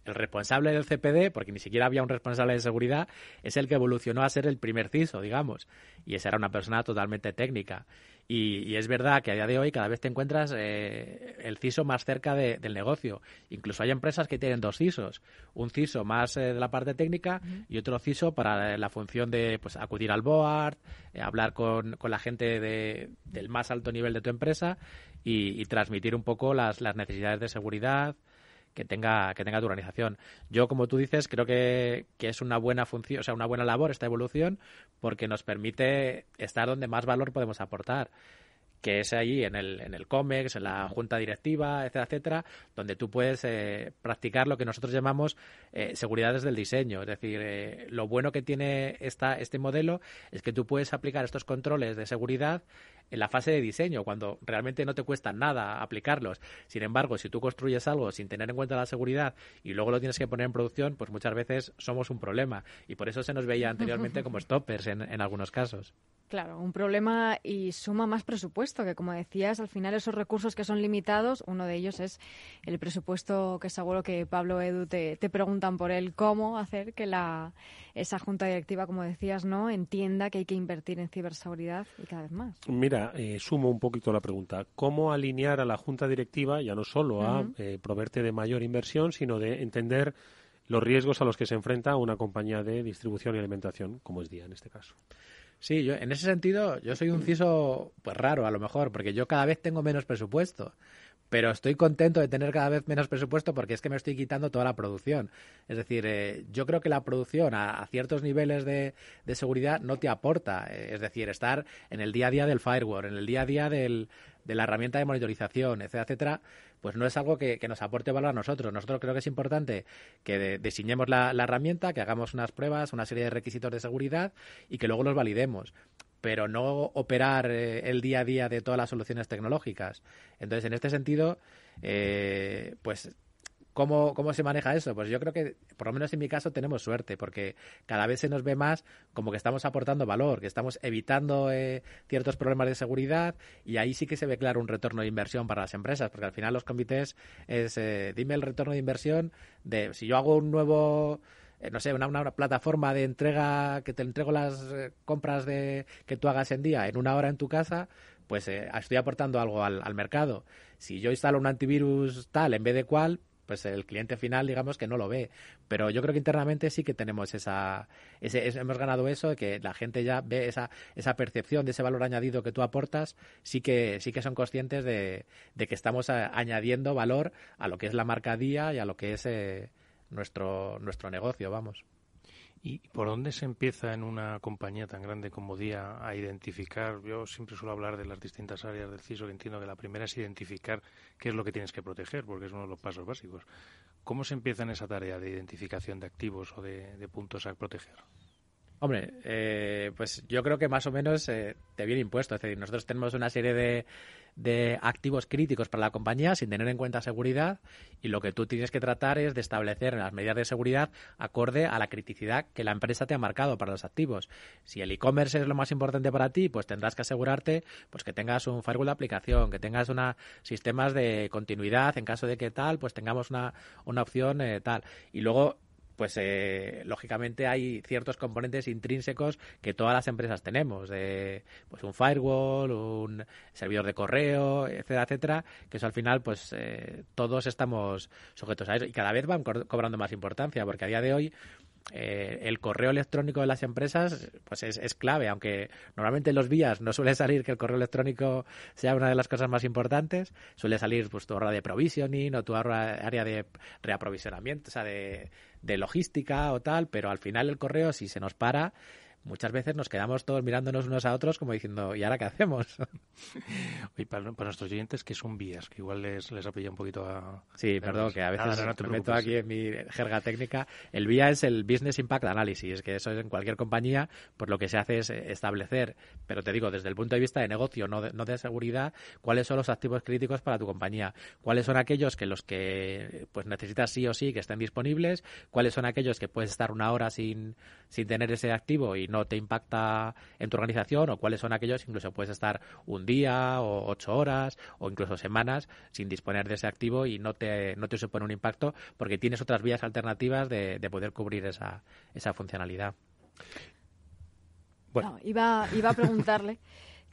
responsable del CPD, porque ni siquiera había un responsable de seguridad, es el que evolucionó a ser el primer CISO, digamos, y esa era una persona totalmente técnica. Y es verdad que a día de hoy cada vez te encuentras el CISO más cerca del negocio. Incluso hay empresas que tienen 2 CISOs, un CISO más de la parte técnica y otro CISO para la función de pues acudir al board, hablar con la gente del más alto nivel de tu empresa y transmitir un poco las necesidades de seguridad que tenga tu organización. Yo, como tú dices, creo que es una buena función, o sea, una buena labor esta evolución, porque nos permite estar donde más valor podemos aportar, que es ahí en el COMEX, en la junta directiva, etcétera, etcétera, donde tú puedes practicar lo que nosotros llamamos seguridad desde el diseño. Es decir, lo bueno que tiene este modelo es que tú puedes aplicar estos controles de seguridad en la fase de diseño, cuando realmente no te cuesta nada aplicarlos. Sin embargo, si tú construyes algo sin tener en cuenta la seguridad y luego lo tienes que poner en producción, pues muchas veces somos un problema. Y por eso se nos veía anteriormente como stoppers en algunos casos. Claro, un problema y suma más presupuesto, que como decías, al final esos recursos que son limitados, uno de ellos es el presupuesto, que seguro que Pablo, Edu, te preguntan por él, cómo hacer que esa junta directiva, como decías, no entienda que hay que invertir en ciberseguridad y cada vez más. Mira, sumo un poquito la pregunta. ¿Cómo alinear a la junta directiva, ya no solo a proveerte de mayor inversión, sino de entender los riesgos a los que se enfrenta una compañía de distribución y alimentación, como es DIA en este caso? Sí, yo en ese sentido yo soy un CISO pues raro a lo mejor, porque yo cada vez tengo menos presupuesto, pero estoy contento de tener cada vez menos presupuesto porque es que me estoy quitando toda la producción. Es decir, yo creo que la producción a ciertos niveles de seguridad no te aporta. Es decir, estar en el día a día del firewall, en el día a día de la herramienta de monitorización, etcétera, etcétera, pues no es algo que nos aporte valor a nosotros. Nosotros creo que es importante que diseñemos la herramienta, que hagamos unas pruebas, una serie de requisitos de seguridad y que luego los validemos, pero no operar el día a día de todas las soluciones tecnológicas. Entonces, en este sentido, pues ¿cómo se maneja eso? Pues yo creo que, por lo menos en mi caso, tenemos suerte, porque cada vez se nos ve más como que estamos aportando valor, que estamos evitando ciertos problemas de seguridad, y ahí sí que se ve claro un retorno de inversión para las empresas, porque al final los comités es, dime el retorno de inversión de si yo hago un nuevo... no sé, una plataforma de entrega, que te entrego las compras que tú hagas en día en 1 hora en tu casa, pues estoy aportando algo al mercado. Si yo instalo un antivirus tal en vez de cual, pues el cliente final, digamos, que no lo ve. Pero yo creo que internamente sí que tenemos hemos ganado eso, de que la gente ya ve esa percepción de ese valor añadido que tú aportas, sí que son conscientes de que estamos añadiendo valor a lo que es la marca DIA y a lo que es nuestro negocio, vamos. ¿Y por dónde se empieza en una compañía tan grande como DIA a identificar? Yo siempre suelo hablar de las distintas áreas del CISO, que entiendo que la primera es identificar qué es lo que tienes que proteger, porque es uno de los pasos básicos. ¿Cómo se empieza en esa tarea de identificación de activos o de puntos a proteger? Hombre, pues yo creo que más o menos te viene impuesto. Es decir, nosotros tenemos una serie de activos críticos para la compañía sin tener en cuenta seguridad, y lo que tú tienes que tratar es de establecer las medidas de seguridad acorde a la criticidad que la empresa te ha marcado para los activos. Si el e-commerce es lo más importante para ti, pues tendrás que asegurarte pues que tengas un firewall de aplicación, que tengas sistemas de continuidad en caso de que tal, pues tengamos una opción tal. Y luego pues lógicamente hay ciertos componentes intrínsecos que todas las empresas tenemos, pues un firewall, un servidor de correo, etcétera, etcétera, que eso al final pues todos estamos sujetos a eso, y cada vez van cobrando más importancia, porque a día de hoy el correo electrónico de las empresas pues es clave, aunque normalmente en los vías no suele salir que el correo electrónico sea una de las cosas más importantes. Suele salir pues tu área de provisioning o tu área de reaprovisionamiento, o sea, de logística o tal, pero al final el correo, si se nos para, muchas veces nos quedamos todos mirándonos unos a otros como diciendo, ¿y ahora qué hacemos? Oye, para nuestros oyentes, ¿qué es un BIAS? Que igual les ha pillado un poquito a... Sí, perdón, que a veces no te me meto preocupes. aquí en mi jerga técnica. El BIA es el Business Impact Analysis, que eso es en cualquier compañía, pues lo que se hace es establecer, pero te digo, desde el punto de vista de negocio, no de seguridad, cuáles son los activos críticos para tu compañía, cuáles son aquellos que los que pues necesitas sí o sí que estén disponibles, cuáles son aquellos que puedes estar una hora sin tener ese activo y no te impacta en tu organización, o cuáles son aquellos que incluso puedes estar un día o 8 horas o incluso semanas sin disponer de ese activo y no te supone un impacto porque tienes otras vías alternativas de poder cubrir esa funcionalidad. Bueno. No, iba a preguntarle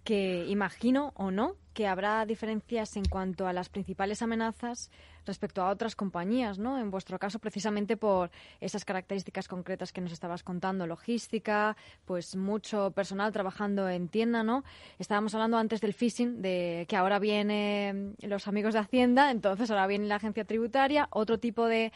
que imagino o no que habrá diferencias en cuanto a las principales amenazas respecto a otras compañías, ¿no? En vuestro caso, precisamente por esas características concretas que nos estabas contando, logística, pues mucho personal trabajando en tienda, ¿no? Estábamos hablando antes del phishing, de que ahora vienen los amigos de Hacienda, entonces ahora viene la agencia tributaria, otro tipo de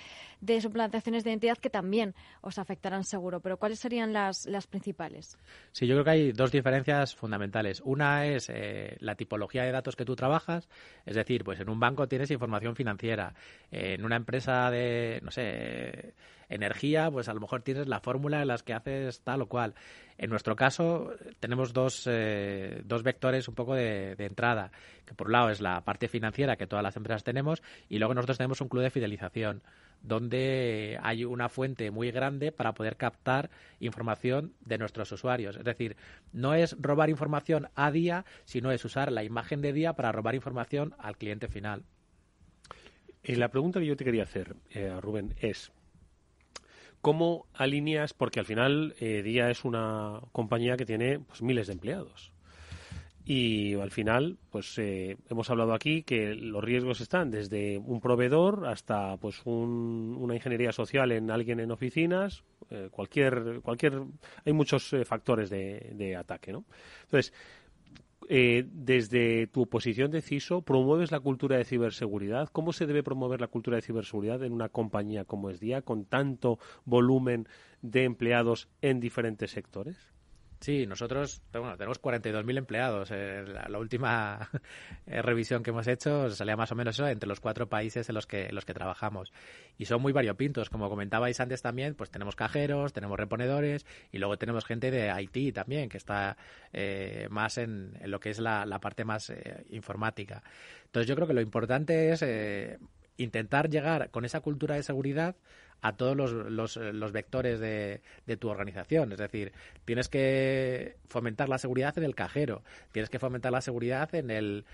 suplantaciones de identidad que también os afectarán seguro. Pero ¿cuáles serían las principales? Sí, yo creo que hay dos diferencias fundamentales. Una es la tipología de datos que tú trabajas, es decir, pues en un banco tienes información financiera, en una empresa de, no sé, energía, pues a lo mejor tienes la fórmula en las que haces tal o cual. En nuestro caso tenemos dos vectores un poco de entrada, que por un lado es la parte financiera que todas las empresas tenemos, y luego nosotros tenemos un club de fidelización donde hay una fuente muy grande para poder captar información de nuestros usuarios. Es decir, no es robar información a día, sino es usar la imagen de día para robar información al cliente final. La pregunta que yo te quería hacer, Rubén, es ¿cómo alineas? Porque al final Día es una compañía que tiene pues, miles de empleados. Y al final, pues hemos hablado aquí que los riesgos están desde un proveedor hasta pues una ingeniería social en alguien en oficinas, cualquier hay muchos factores de ataque, ¿no? Entonces, desde tu posición de CISO, ¿promueves la cultura de ciberseguridad? ¿Cómo se debe promover la cultura de ciberseguridad en una compañía como es Día, con tanto volumen de empleados en diferentes sectores? Sí, nosotros tenemos 42.000 empleados. La última revisión que hemos hecho salía más o menos eso entre los 4 países en los que trabajamos. Y son muy variopintos. Como comentabais antes también, pues tenemos cajeros, tenemos reponedores y luego tenemos gente de IT también, que está más en lo que es la parte más informática. Entonces yo creo que lo importante es intentar llegar con esa cultura de seguridad a todos los vectores de tu organización. Es decir, tienes que fomentar la seguridad en el cajero, tienes que fomentar la seguridad en el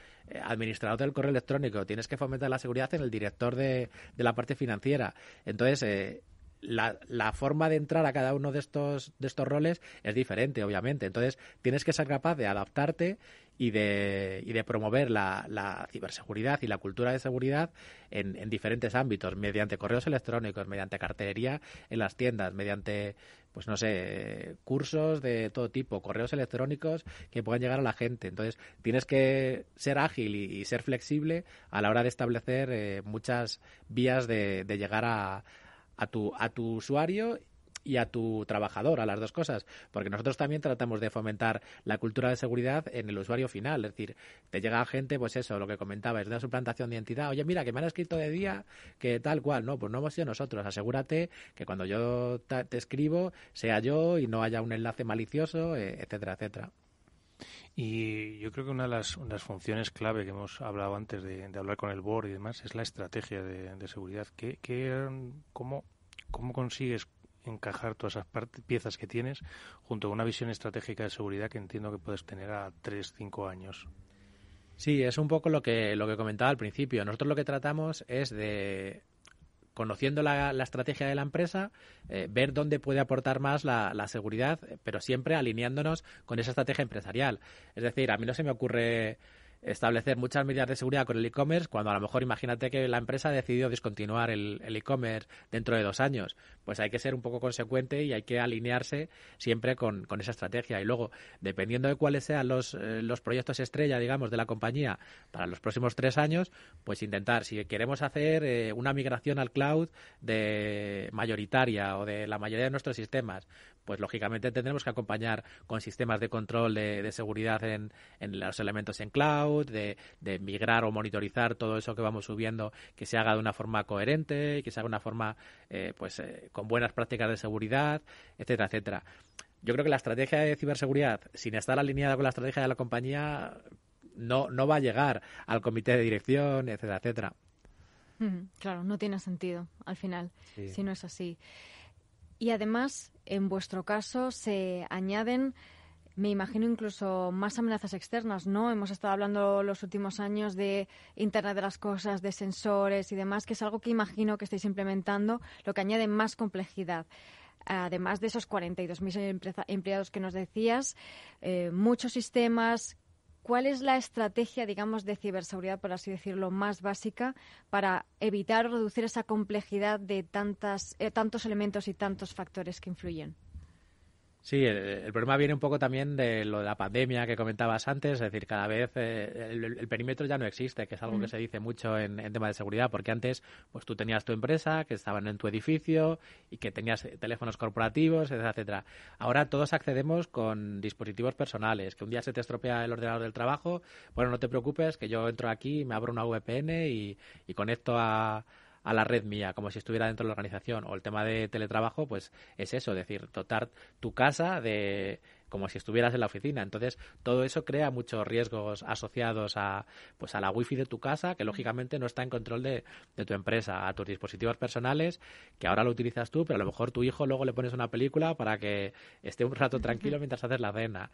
administrador del correo electrónico, tienes que fomentar la seguridad en el director de la parte financiera. Entonces, la forma de entrar a cada uno de estos roles es diferente, obviamente. Entonces, tienes que ser capaz de adaptarte y de promover la ciberseguridad y la cultura de seguridad en diferentes ámbitos, mediante correos electrónicos, mediante cartelería en las tiendas, mediante, pues no sé, cursos de todo tipo, correos electrónicos que puedan llegar a la gente. Entonces, tienes que ser ágil y ser flexible a la hora de establecer muchas vías de llegar a tu usuario y a tu trabajador, a las dos cosas, porque nosotros también tratamos de fomentar la cultura de seguridad en el usuario final. Es decir, te llega gente, pues eso, lo que comentabas, de una suplantación de identidad. Oye, mira, que me han escrito de Día que tal cual. No, pues no hemos sido nosotros. Asegúrate que cuando yo te escribo sea yo y no haya un enlace malicioso, etcétera, etcétera. Y yo creo que una de las funciones clave que hemos hablado antes de hablar con el board y demás es la estrategia de seguridad. ¿Cómo consigues encajar todas esas piezas que tienes junto con una visión estratégica de seguridad que entiendo que puedes tener a 3-5 años? Sí, es un poco lo que comentaba al principio. Nosotros lo que tratamos es de, conociendo la estrategia de la empresa, ver dónde puede aportar más la seguridad, pero siempre alineándonos con esa estrategia empresarial. Es decir, a mí no se me ocurre establecer muchas medidas de seguridad con el e-commerce cuando a lo mejor imagínate que la empresa ha decidido discontinuar el e-commerce dentro de 2 años. Pues hay que ser un poco consecuente y hay que alinearse siempre con esa estrategia. Y luego, dependiendo de cuáles sean los proyectos estrella, digamos, de la compañía para los próximos 3 años, pues intentar, si queremos hacer una migración al cloud de mayoritaria o de la mayoría de nuestros sistemas, pues lógicamente tendremos que acompañar con sistemas de control de seguridad en los elementos en cloud, de migrar o monitorizar todo eso que vamos subiendo, que se haga de una forma coherente, que se haga de una forma con buenas prácticas de seguridad, etcétera, etcétera. Yo creo que la estrategia de ciberseguridad, sin estar alineada con la estrategia de la compañía, no va a llegar al comité de dirección, etcétera, etcétera. Claro, no tiene sentido al final, sí, si no es así. Y además, en vuestro caso, se añaden, me imagino, incluso más amenazas externas, ¿no? Hemos estado hablando los últimos años de Internet de las Cosas, de sensores y demás, que es algo que imagino que estáis implementando, lo que añade más complejidad. Además de esos 42.000 empleados que nos decías, muchos sistemas. ¿Cuál es la estrategia, digamos, de ciberseguridad, por así decirlo, más básica para evitar o reducir esa complejidad de tantos elementos y tantos factores que influyen? Sí, el problema viene un poco también de lo de la pandemia que comentabas antes, es decir, cada vez el perímetro ya no existe, que es algo que se dice mucho en tema de seguridad, porque antes pues tú tenías tu empresa, que estaban en tu edificio y que tenías teléfonos corporativos, etcétera, etcétera. Ahora todos accedemos con dispositivos personales, que un día se te estropea el ordenador del trabajo, bueno, no te preocupes, que yo entro aquí, me abro una VPN y conecto a la red mía, como si estuviera dentro de la organización. O el tema de teletrabajo, pues es eso, es decir, dotar tu casa de como si estuvieras en la oficina. Entonces, todo eso crea muchos riesgos asociados a la wifi de tu casa, que lógicamente no está en control de tu empresa, a tus dispositivos personales, que ahora lo utilizas tú, pero a lo mejor tu hijo luego le pones una película para que esté un rato tranquilo mientras haces la cena.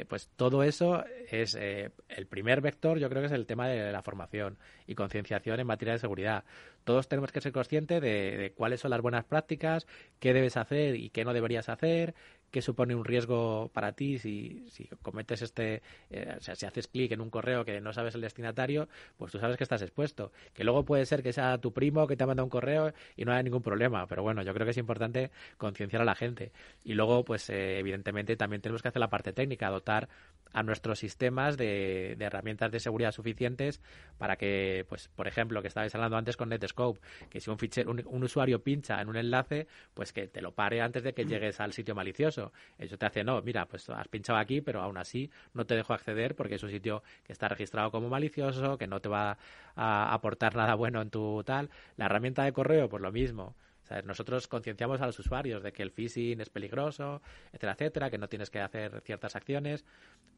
Pues todo eso es el primer vector, yo creo que es el tema de la formación y concienciación en materia de seguridad. Todos tenemos que ser conscientes de cuáles son las buenas prácticas, qué debes hacer y qué no deberías hacer, qué supone un riesgo para ti si cometes si haces clic en un correo que no sabes el destinatario, pues tú sabes que estás expuesto. Que luego puede ser que sea tu primo que te ha mandado un correo y no haya ningún problema, pero bueno, yo creo que es importante concienciar a la gente. Y luego, pues evidentemente también tenemos que hacer la parte técnica, dotar a nuestros sistemas de herramientas de seguridad suficientes para que, pues por ejemplo, que estabais hablando antes con Netscope, que si un usuario pincha en un enlace, pues que te lo pare antes de que llegues al sitio malicioso. Eso te hace, no, mira, pues has pinchado aquí, pero aún así no te dejo acceder porque es un sitio que está registrado como malicioso, que no te va a aportar nada bueno en tu tal. La herramienta de correo, pues lo mismo. O sea, nosotros concienciamos a los usuarios de que el phishing es peligroso, etcétera, etcétera, que no tienes que hacer ciertas acciones,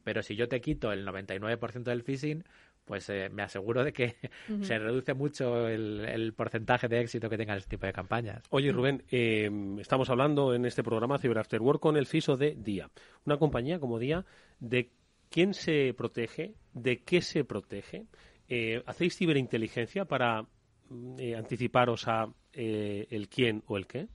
pero si yo te quito el 99% del phishing, pues me aseguro de que se reduce mucho el porcentaje de éxito que tengan este tipo de campañas. Oye, Rubén, estamos hablando en este programa Cyber After Work con el CISO de DIA. Una compañía como DIA, ¿de quién se protege? ¿De qué se protege? ¿Hacéis ciberinteligencia para anticiparos a el quién o el qué?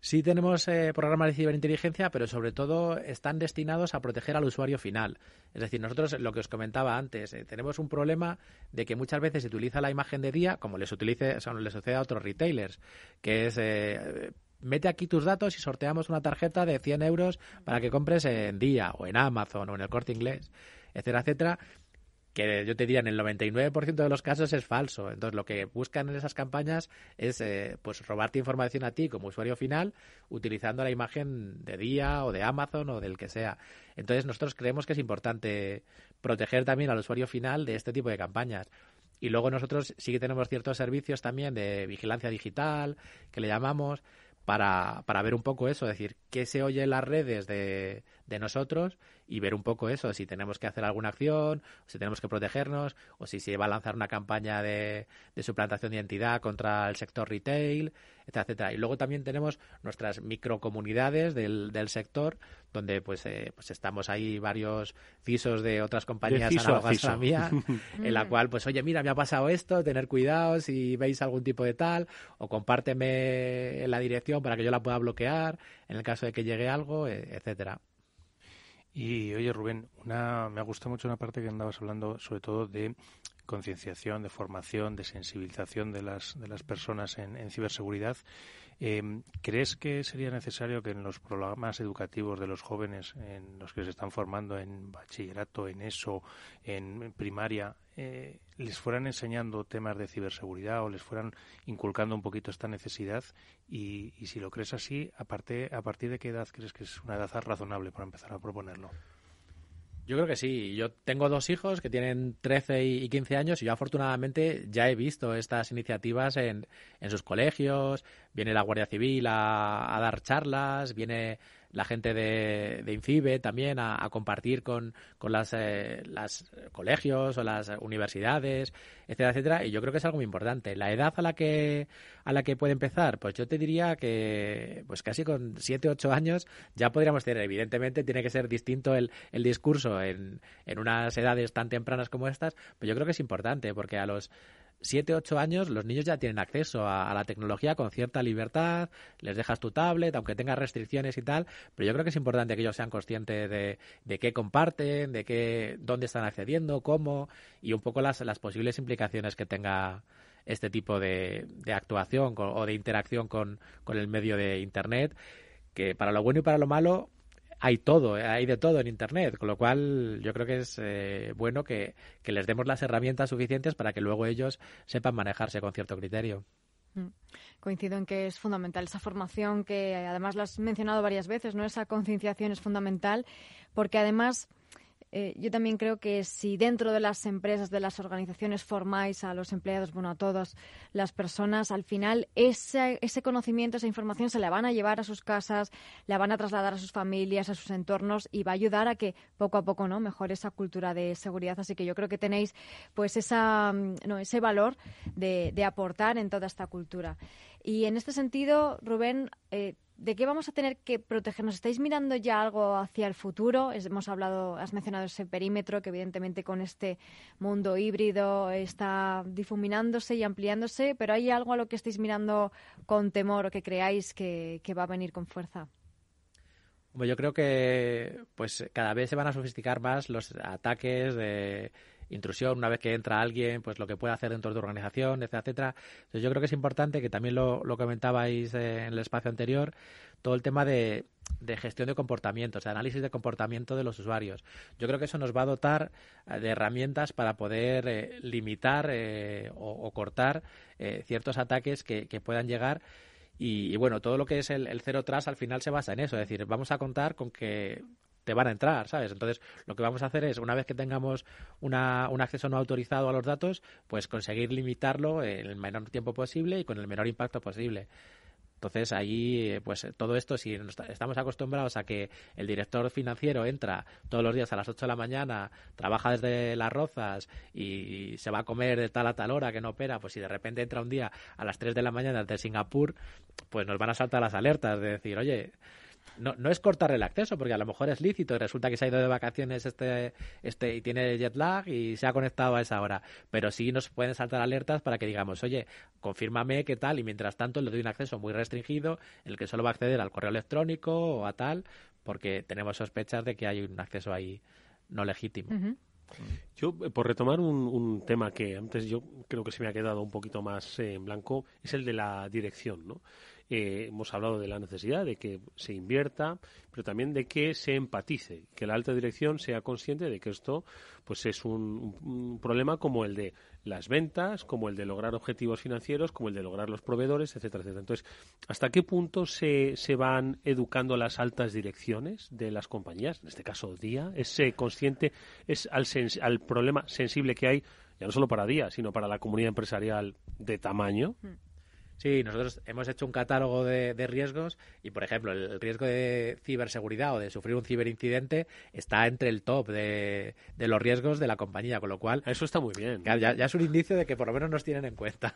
Sí tenemos programas de ciberinteligencia, pero sobre todo están destinados a proteger al usuario final. Es decir, nosotros, lo que os comentaba antes, tenemos un problema de que muchas veces se utiliza la imagen de DIA, como les sucede a otros retailers, que es mete aquí tus datos y sorteamos una tarjeta de 100 euros para que compres en DIA o en Amazon o en el Corte Inglés, etcétera, etcétera. Que yo te diría en el 99% de los casos es falso. Entonces lo que buscan en esas campañas es pues robarte información a ti como usuario final utilizando la imagen de DIA o de Amazon o del que sea. Entonces nosotros creemos que es importante proteger también al usuario final de este tipo de campañas. Y luego nosotros sí que tenemos ciertos servicios también de vigilancia digital, que le llamamos, para ver un poco eso, es decir, qué se oye en las redes de nosotros y ver un poco eso, si tenemos que hacer alguna acción, si tenemos que protegernos, o si se va a lanzar una campaña de suplantación de identidad contra el sector retail, etcétera, etcétera. Y luego también tenemos nuestras microcomunidades del sector, donde pues estamos ahí varios CISOs de otras compañías análogas a la mía, en la cual, pues oye, mira, me ha pasado esto, tener cuidado si veis algún tipo de tal, o compárteme la dirección para que yo la pueda bloquear en el caso de que llegue algo, etcétera. Y oye, Rubén, me ha gustado mucho una parte que andabas hablando, sobre todo de concienciación, de formación, de sensibilización de las personas en ciberseguridad. ¿Crees que sería necesario que en los programas educativos de los jóvenes, en los que se están formando en bachillerato, en ESO, en primaria, les fueran enseñando temas de ciberseguridad o les fueran inculcando un poquito esta necesidad? Y si lo crees así, ¿a partir de qué edad crees que es una edad razonable para empezar a proponerlo? Yo creo que sí. Yo tengo 2 hijos que tienen 13 y 15 años y yo afortunadamente ya he visto estas iniciativas en sus colegios. Viene la Guardia Civil a dar charlas, viene la gente de INCIBE también a compartir con las colegios o las universidades, etcétera, etcétera. Y yo creo que es algo muy importante. La edad a la que puede empezar, pues yo te diría que pues casi con 7, 8 años ya podríamos tener. Evidentemente tiene que ser distinto el discurso en unas edades tan tempranas como estas, pero yo creo que es importante porque a los 7, 8 años los niños ya tienen acceso a la tecnología con cierta libertad, les dejas tu tablet, aunque tengas restricciones y tal, pero yo creo que es importante que ellos sean conscientes de qué comparten, dónde están accediendo, cómo, y un poco las posibles implicaciones que tenga este tipo de actuación o de interacción con el medio de Internet, que para lo bueno y para lo malo hay de todo en Internet, con lo cual yo creo que es bueno que les demos las herramientas suficientes para que luego ellos sepan manejarse con cierto criterio. Coincido en que es fundamental esa formación, que además lo has mencionado varias veces, ¿no? Esa concienciación es fundamental, porque además yo también creo que si dentro de las empresas, de las organizaciones formáis a los empleados, bueno, a todas las personas, al final ese conocimiento, esa información se la van a llevar a sus casas, la van a trasladar a sus familias, a sus entornos, y va a ayudar a que poco a poco, ¿no?, mejore esa cultura de seguridad. Así que yo creo que tenéis pues ese valor de aportar en toda esta cultura. Y en este sentido, Rubén, ¿de qué vamos a tener que protegernos? ¿Estáis mirando ya algo hacia el futuro? Has mencionado ese perímetro que evidentemente con este mundo híbrido está difuminándose y ampliándose, pero ¿hay algo a lo que estáis mirando con temor o que creáis que va a venir con fuerza? Bueno, yo creo que pues cada vez se van a sofisticar más los ataques de intrusión, una vez que entra alguien, pues lo que puede hacer dentro de tu organización, etcétera, etcétera. Entonces yo creo que es importante, que también lo comentabais en el espacio anterior, todo el tema de gestión de comportamientos, de análisis de comportamiento de los usuarios. Yo creo que eso nos va a dotar de herramientas para poder limitar o cortar ciertos ataques que puedan llegar. Y bueno, todo lo que es el Zero Trust al final se basa en eso, es decir, vamos a contar con que te van a entrar, ¿sabes? Entonces, lo que vamos a hacer es, una vez que tengamos un acceso no autorizado a los datos, pues conseguir limitarlo en el menor tiempo posible y con el menor impacto posible. Entonces, ahí, pues todo esto, si estamos acostumbrados a que el director financiero entra todos los días a las 8 de la mañana, trabaja desde Las Rozas y se va a comer de tal a tal hora que no opera, pues si de repente entra un día a las 3 de la mañana desde Singapur, pues nos van a saltar las alertas de decir, oye, no es cortarle el acceso, porque a lo mejor es lícito y resulta que se ha ido de vacaciones y tiene jet lag y se ha conectado a esa hora, pero sí nos pueden saltar alertas para que digamos, oye, confírmame qué tal, y mientras tanto le doy un acceso muy restringido en el que solo va a acceder al correo electrónico o a tal, porque tenemos sospechas de que hay un acceso ahí no legítimo. Uh-huh. Yo, por retomar un tema que antes yo creo que se me ha quedado un poquito más en blanco, es el de la dirección, ¿no? Hemos hablado de la necesidad de que se invierta, pero también de que se empatice, que la alta dirección sea consciente de que esto pues es un problema como el de las ventas, como el de lograr objetivos financieros, como el de lograr los proveedores, etcétera, etcétera. Entonces, ¿hasta qué punto se van educando las altas direcciones de las compañías? En este caso, DIA, ¿es consciente al problema sensible que hay, ya no solo para DIA, sino para la comunidad empresarial de tamaño? Sí, nosotros hemos hecho un catálogo de riesgos y, por ejemplo, el riesgo de ciberseguridad o de sufrir un ciberincidente está entre el top de los riesgos de la compañía, con lo cual... Eso está muy bien. Ya es un indicio de que por lo menos nos tienen en cuenta.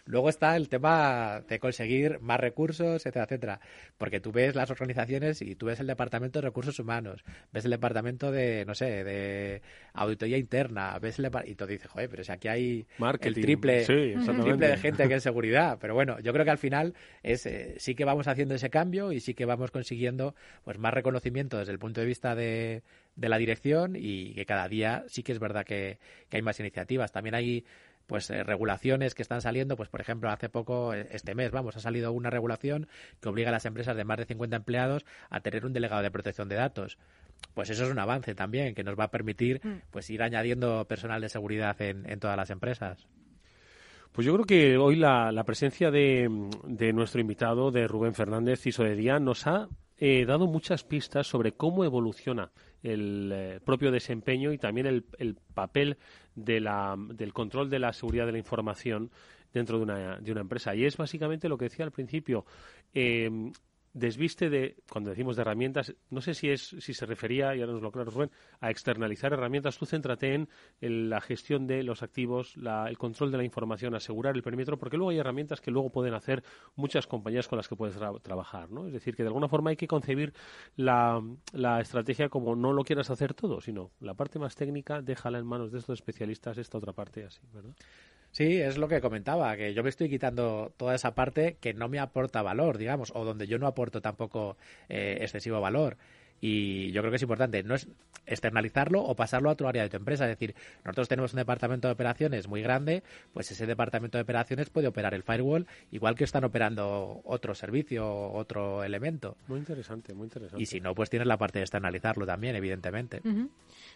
Luego está el tema de conseguir más recursos, etcétera, etcétera. Porque tú ves las organizaciones y tú ves el departamento de recursos humanos, ves el departamento de auditoría interna, ves y tú dices, joder, pero si aquí hay marketing, el triple de gente que es seguridad, pero bueno, yo creo que al final sí que vamos haciendo ese cambio y sí que vamos consiguiendo pues más reconocimiento desde el punto de vista de la dirección, y que cada día sí que es verdad que hay más iniciativas. También hay pues regulaciones que están saliendo, pues por ejemplo, hace poco, este mes, ha salido una regulación que obliga a las empresas de más de 50 empleados a tener un delegado de protección de datos. Pues eso es un avance también, que nos va a permitir pues ir añadiendo personal de seguridad en todas las empresas. Pues yo creo que hoy la presencia de nuestro invitado, de Rubén Fernández, CISO de DIA, nos ha dado muchas pistas sobre cómo evoluciona el propio desempeño y también el papel del control de la seguridad de la información dentro de una empresa. Y es básicamente lo que decía al principio. Desviste cuando decimos de herramientas, no sé si se refería, y ahora nos lo aclara Rubén, a externalizar herramientas. Tú céntrate en la gestión de los activos, el control de la información, asegurar el perímetro, porque luego hay herramientas que luego pueden hacer muchas compañías con las que puedes trabajar, ¿no? Es decir, que de alguna forma hay que concebir la estrategia como no lo quieras hacer todo, sino la parte más técnica, déjala en manos de estos especialistas, esta otra parte así, ¿verdad? Sí, es lo que comentaba, que yo me estoy quitando toda esa parte que no me aporta valor, digamos, o donde yo no aporto tampoco excesivo valor. Y yo creo que es importante, no es externalizarlo o pasarlo a otro área de tu empresa. Es decir, nosotros tenemos un departamento de operaciones muy grande, pues ese departamento de operaciones puede operar el firewall igual que están operando otro servicio, otro elemento. Muy interesante, muy interesante. Y si no, pues tienes la parte de externalizarlo también, evidentemente. Uh-huh.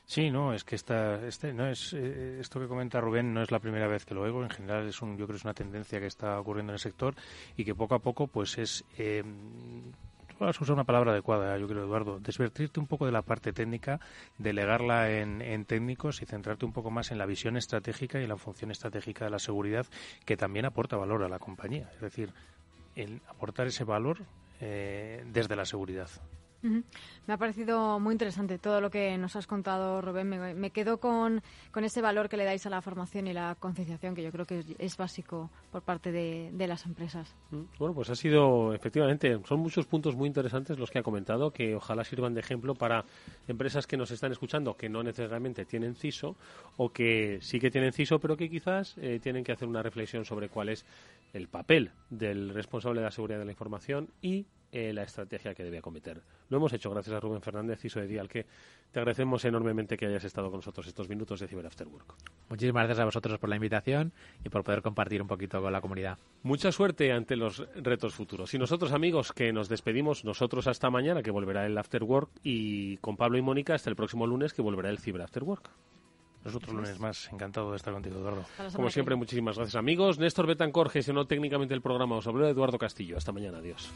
Sí, no, es que esto que comenta Rubén no es la primera vez que lo oigo. En general yo creo que es una tendencia que está ocurriendo en el sector y que poco a poco pues es... vas a usar una palabra adecuada, yo creo, Eduardo, desvertirte un poco de la parte técnica, delegarla en técnicos y centrarte un poco más en la visión estratégica y en la función estratégica de la seguridad, que también aporta valor a la compañía. Es decir, el aportar ese valor desde la seguridad. Uh-huh. Me ha parecido muy interesante todo lo que nos has contado, Rubén. Me quedo con ese valor que le dais a la formación y la concienciación, que yo creo que es básico por parte de las empresas. Bueno, pues ha sido, efectivamente, son muchos puntos muy interesantes los que ha comentado, que ojalá sirvan de ejemplo para empresas que nos están escuchando, que no necesariamente tienen CISO, o que sí que tienen CISO, pero que quizás tienen que hacer una reflexión sobre cuál es el papel del responsable de la seguridad de la información y la estrategia que debe acometer. Lo hemos hecho gracias a Rubén Fernández, CISO de DIA, al que te agradecemos enormemente que hayas estado con nosotros estos minutos de Cyber After Work. Muchísimas gracias a vosotros por la invitación y por poder compartir un poquito con la comunidad. Mucha suerte ante los retos futuros. Y nosotros, amigos, que nos despedimos, nosotros hasta mañana, que volverá el After Work, y con Pablo y Mónica hasta el próximo lunes, que volverá el Cyber After Work. Nosotros lunes más, encantado de estar contigo, Eduardo. Como siempre, muchísimas gracias, amigos. Néstor Betancor gestionó técnicamente el programa. Os habló Eduardo Castillo. Hasta mañana, adiós.